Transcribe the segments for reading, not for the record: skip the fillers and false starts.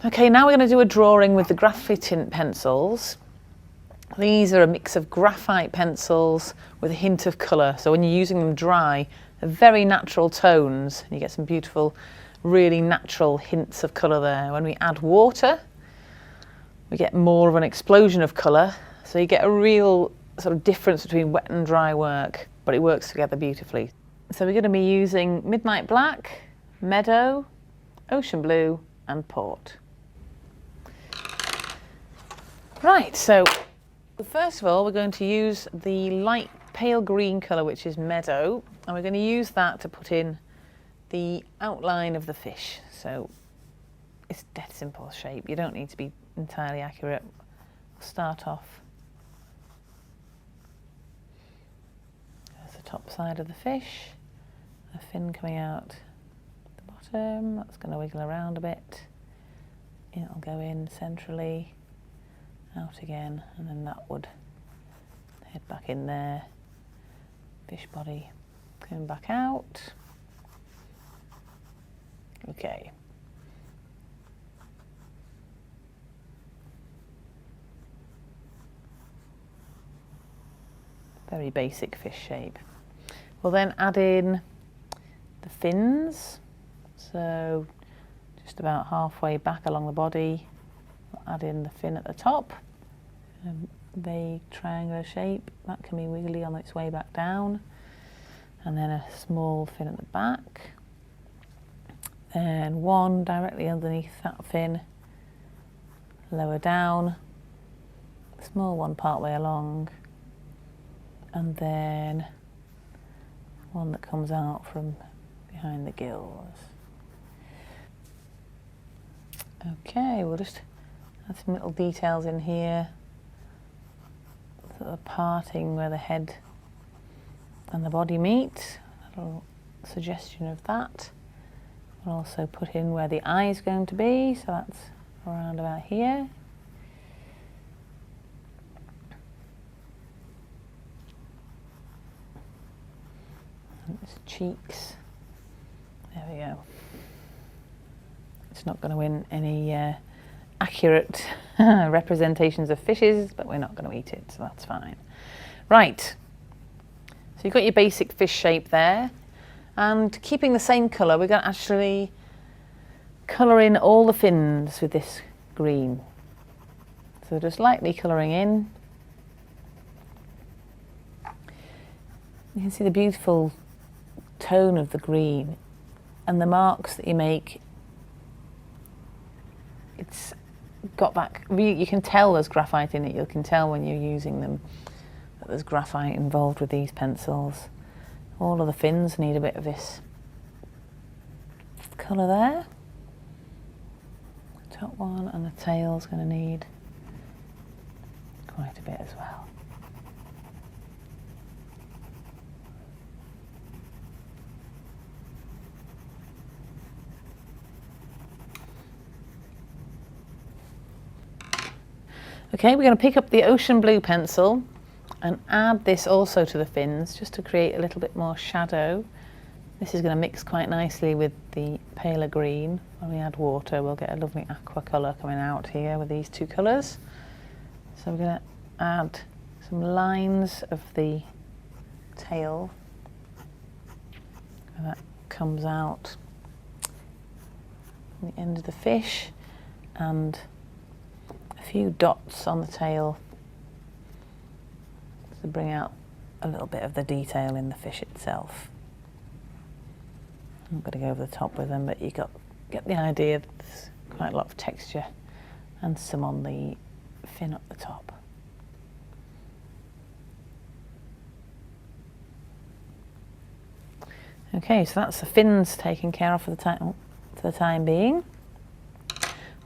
Okay, now we're going to do a drawing with the Graphitint pencils. These are a mix of graphite pencils with a hint of colour. So when you're using them dry, they're very natural tones. You get some beautiful, really natural hints of colour there. When we add water, we get more of an explosion of colour. So you get a real sort of difference between wet and dry work, but it works together beautifully. So we're going to be using Midnight Black, Meadow, Ocean Blue and Port. Right, so first of all we're going to use the light pale green colour, which is Meadow, and we're going to use that to put in the outline of the fish. So it's a dead simple shape, you don't need to be entirely accurate. We'll start off. There's the top side of the fish, a fin coming out the bottom, that's going to wiggle around a bit. It'll go in centrally, out again, and then that would head back in there. Fish body coming back out. Okay. Very basic fish shape. We'll then add in the fins. So just about halfway back along the body, we'll add in the fin at the top. A vague triangular shape, that can be wiggly on its way back down. And then a small fin at the back. And one directly underneath that fin, lower down, small one part way along, and then one that comes out from behind the gills. Okay, we'll just add some little details in here, sort of parting where the head and the body meet, a little suggestion of that. We'll also put in where the eye is going to be, so that's around about here. And its cheeks, there we go. It's not going to win any accurate representations of fishes, but we're not going to eat it, so that's fine. Right, so you've got your basic fish shape there. And keeping the same colour, we're going to actually colour in all the fins with this green. So just lightly colouring in. You can see the beautiful tone of the green and the marks that you make. It's got that, you can tell there's graphite in it, you can tell when you're using them that there's graphite involved with these pencils. All of the fins need a bit of this colour there. The top one, and the tail's going to need quite a bit as well. Okay, we're going to pick up the Ocean Blue pencil and add this also to the fins, just to create a little bit more shadow. This is going to mix quite nicely with the paler green. When we add water, we'll get a lovely aqua colour coming out here with these two colours. So we're going to add some lines of the tail. And that comes out from the end of the fish, and a few dots on the tail to bring out a little bit of the detail in the fish itself. I'm not going to go over the top with them, but you get the idea. There's quite a lot of texture and some on the fin up the top. Okay, so that's the fins taken care of for the time being.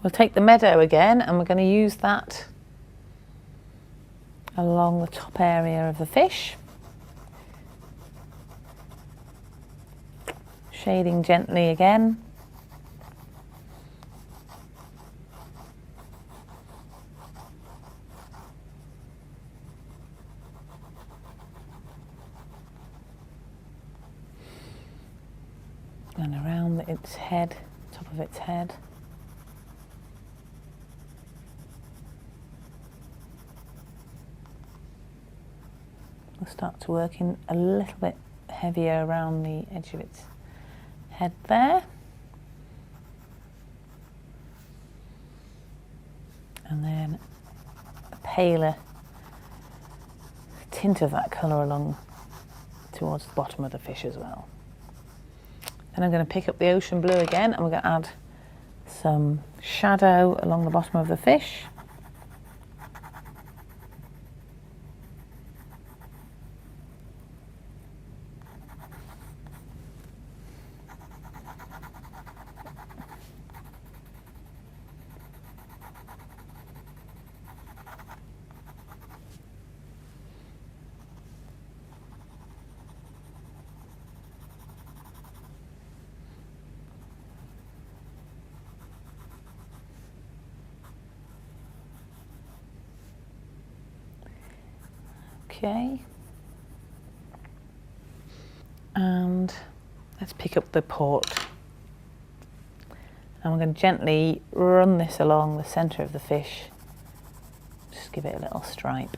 We'll take the Meadow again, and we're going to use that along the top area of the fish, shading gently again. And around its head, top of its head. start to work in a little bit heavier around the edge of its head there. And then a paler tint of that colour along towards the bottom of the fish as well. Then I'm going to pick up the ocean blue again, and we're going to add some shadow along the bottom of the fish. Okay, and let's pick up the port, and we're going to gently run this along the centre of the fish, just give it a little stripe.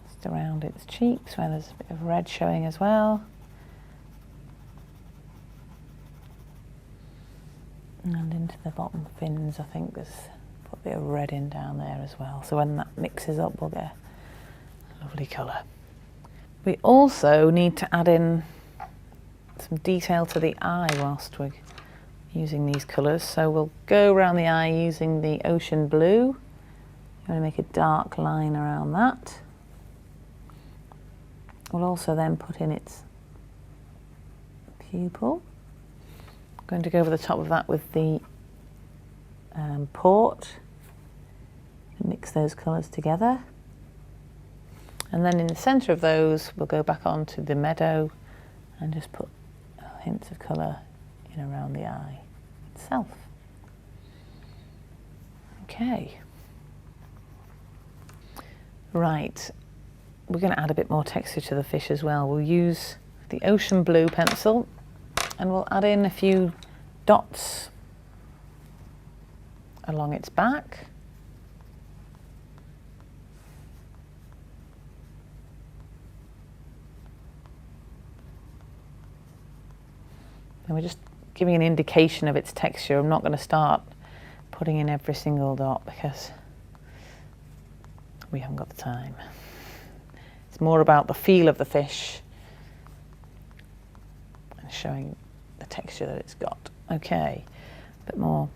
Just around its cheeks where there's a bit of red showing as well. And into the bottom fins, I think there's put a bit of red in down there as well. So when that mixes up, we'll get a lovely colour. We also need to add in some detail to the eye whilst we're using these colours. So we'll go around the eye using the ocean blue. I'm going to make a dark line around that. We'll also then put in its pupil. Going to go over the top of that with the port and mix those colours together. And then in the centre of those, we'll go back onto the meadow and just put hints of colour in around the eye itself. Okay. Right, we're going to add a bit more texture to the fish as well. We'll use the ocean blue pencil, and we'll add in a few dots along its back. And we're just giving an indication of its texture. I'm not going to start putting in every single dot because we haven't got the time. It's more about the feel of the fish and showing the texture that it's got. Okay, a bit more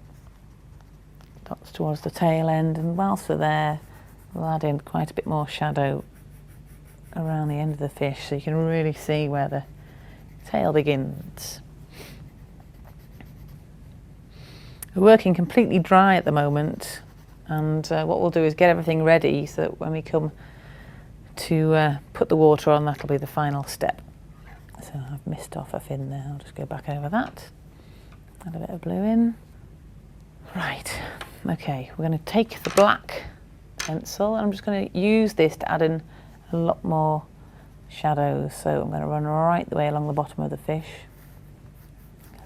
dots towards the tail end, and whilst we're there, we'll add in quite a bit more shadow around the end of the fish so you can really see where the tail begins. We're working completely dry at the moment, and what we'll do is get everything ready so that when we come to put the water on, that'll be the final step. So I've missed off a fin there, I'll just go back over that. Add a bit of blue in. Right, okay, we're going to take the black pencil and I'm just going to use this to add in a lot more shadows. So I'm going to run right the way along the bottom of the fish.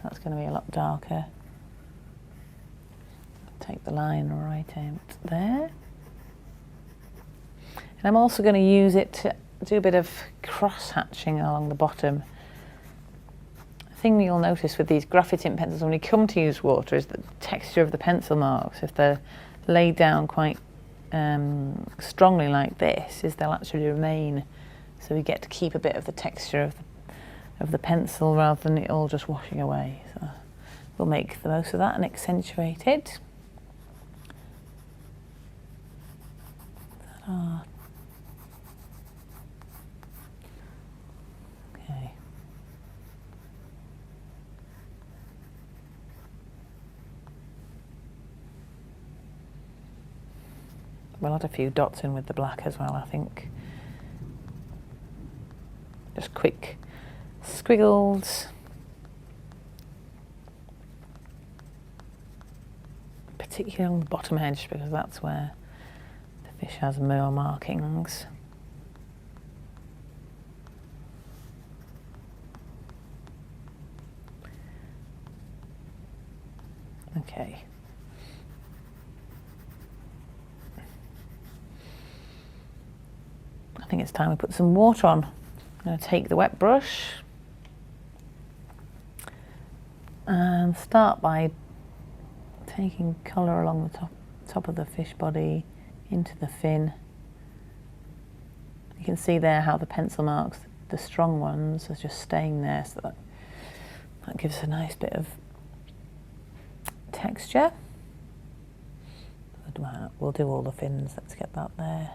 That's going to be a lot darker. Take the line right out there. And I'm also going to use it to do a bit of cross-hatching along the bottom. The thing you'll notice with these graphitint pencils when you come to use water is the texture of the pencil marks. If they're laid down quite strongly like this, is they'll actually remain. So we get to keep a bit of the texture of the pencil rather than it all just washing away. So we'll make the most of that and accentuate it. Ta-da. Okay. We'll add a few dots in with the black as well, I think. Just quick squiggles. Particularly on the bottom edge because that's where the fish has more markings. Okay. I think it's time we put some water on. I'm going to take the wet brush and start by taking colour along the top of the fish body into the fin. You can see there how the pencil marks, the strong ones, are just staying there, so that gives a nice bit of texture. We'll do all the fins, let's get that there.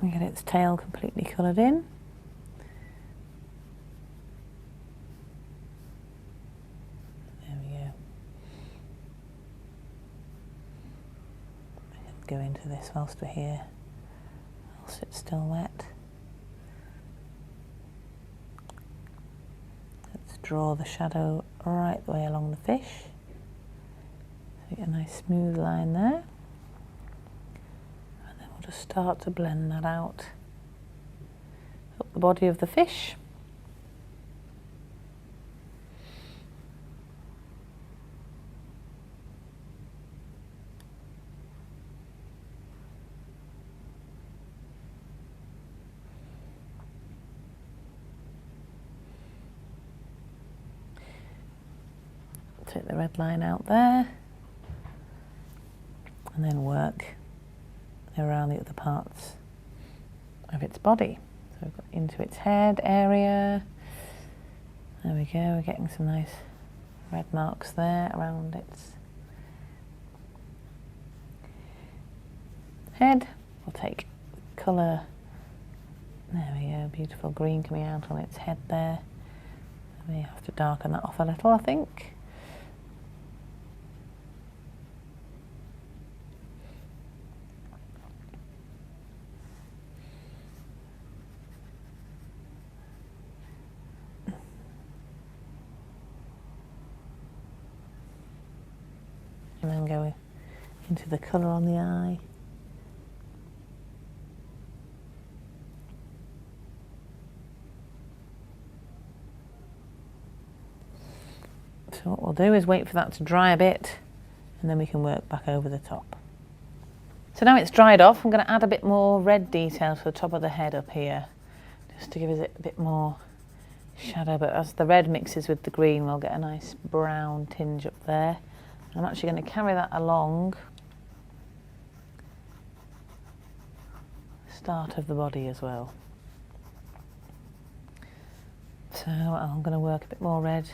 We get its tail completely coloured in. There we go. Go into this whilst we're here, else it's still wet. Let's draw the shadow right the way along the fish. So get a nice smooth line there. And then we'll just start to blend that out up the body of the fish. Take the red line out there and then work around the other parts of its body. So we've got into its head area. There we go, we're getting some nice red marks there around its head. We'll take colour, there we go, beautiful green coming out on its head there. We have to darken that off a little, I think. And then go into the colour on the eye. So what we'll do is wait for that to dry a bit and then we can work back over the top. So now it's dried off, I'm going to add a bit more red detail to the top of the head up here, just to give it a bit more shadow, but as the red mixes with the green we'll get a nice brown tinge up there. I'm actually going to carry that along the start of the body as well. So I'm going to work a bit more red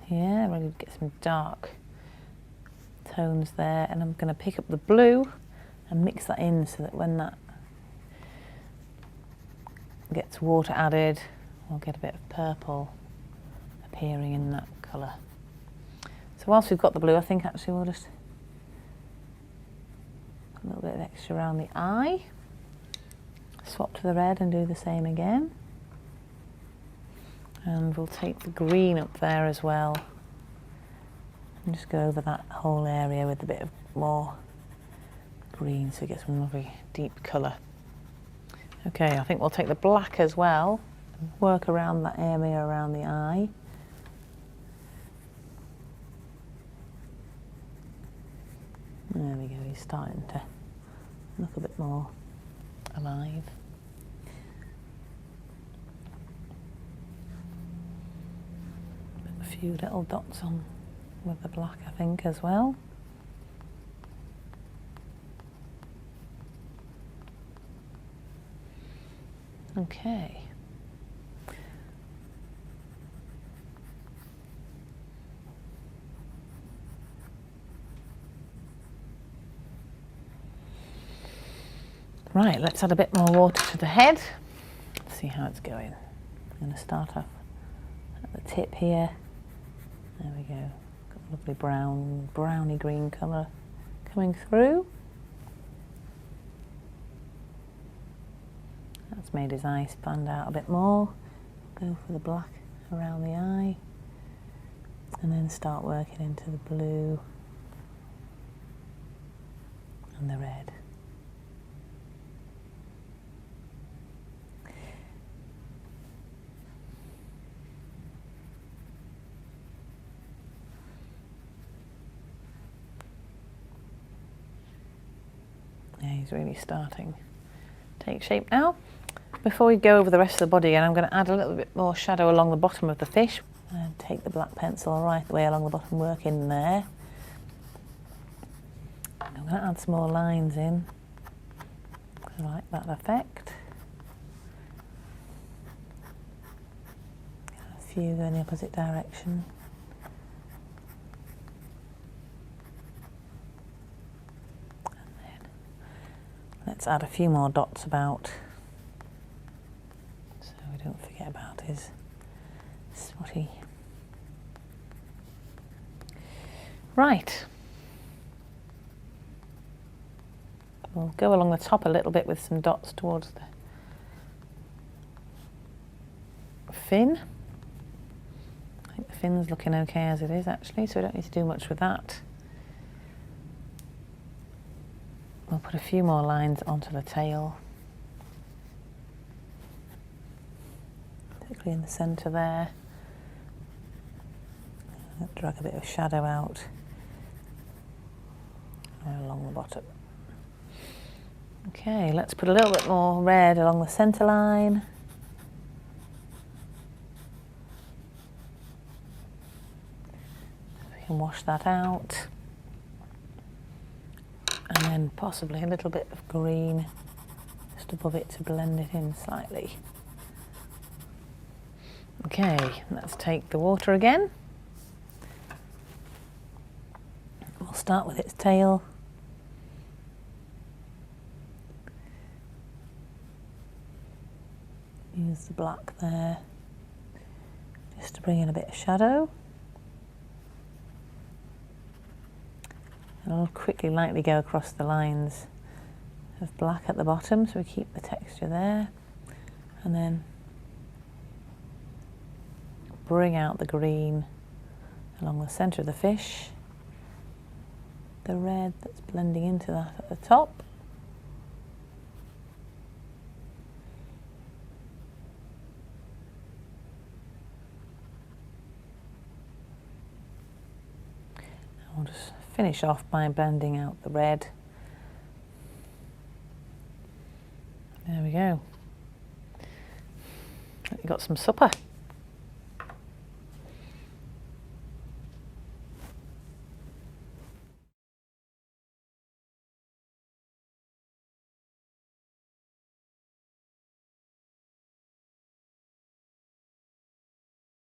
here, really get some dark tones there, and I'm going to pick up the blue and mix that in so that when that gets water added, we'll get a bit of purple appearing in that colour. So whilst we've got the blue, I think actually we'll just a little bit of extra around the eye, swap to the red and do the same again. And we'll take the green up there as well and just go over that whole area with a bit of more green so it gets a lovely deep colour. Okay, I think we'll take the black as well and work around that area around the eye. There we go, he's starting to look a bit more alive. A few little dots on with the black, I think, as well. Okay. Right, let's add a bit more water to the head. Let's see how it's going. I'm going to start off at the tip here. There we go. Got a lovely brown, browny green colour coming through. That's made his eye stand out a bit more. Go for the black around the eye. And then start working into the blue and the red. Yeah, he's really starting to take shape now. Before we go over the rest of the body again, I'm going to add a little bit more shadow along the bottom of the fish. And take the black pencil right the way along the bottom, work in there. I'm going to add some more lines in. I like that effect. A few go in the opposite direction. And then let's add a few more dots about, so we don't forget about his spotty. Right. We'll go along the top a little bit with some dots towards the fin. I think the fin's looking okay as it is actually, so we don't need to do much with that. We'll put a few more lines onto the tail, particularly in the centre there. I'll drag a bit of shadow out along the bottom. Okay, let's put a little bit more red along the centre line. We can wash that out. And then possibly a little bit of green just above it to blend it in slightly. Okay, let's take the water again. We'll start with its tail. Use the black there just to bring in a bit of shadow. And I'll quickly lightly go across the lines of black at the bottom so we keep the texture there. And then bring out the green along the centre of the fish. The red that's blending into that at the top. I'll just finish off by blending out the red. There we go. You've got some supper.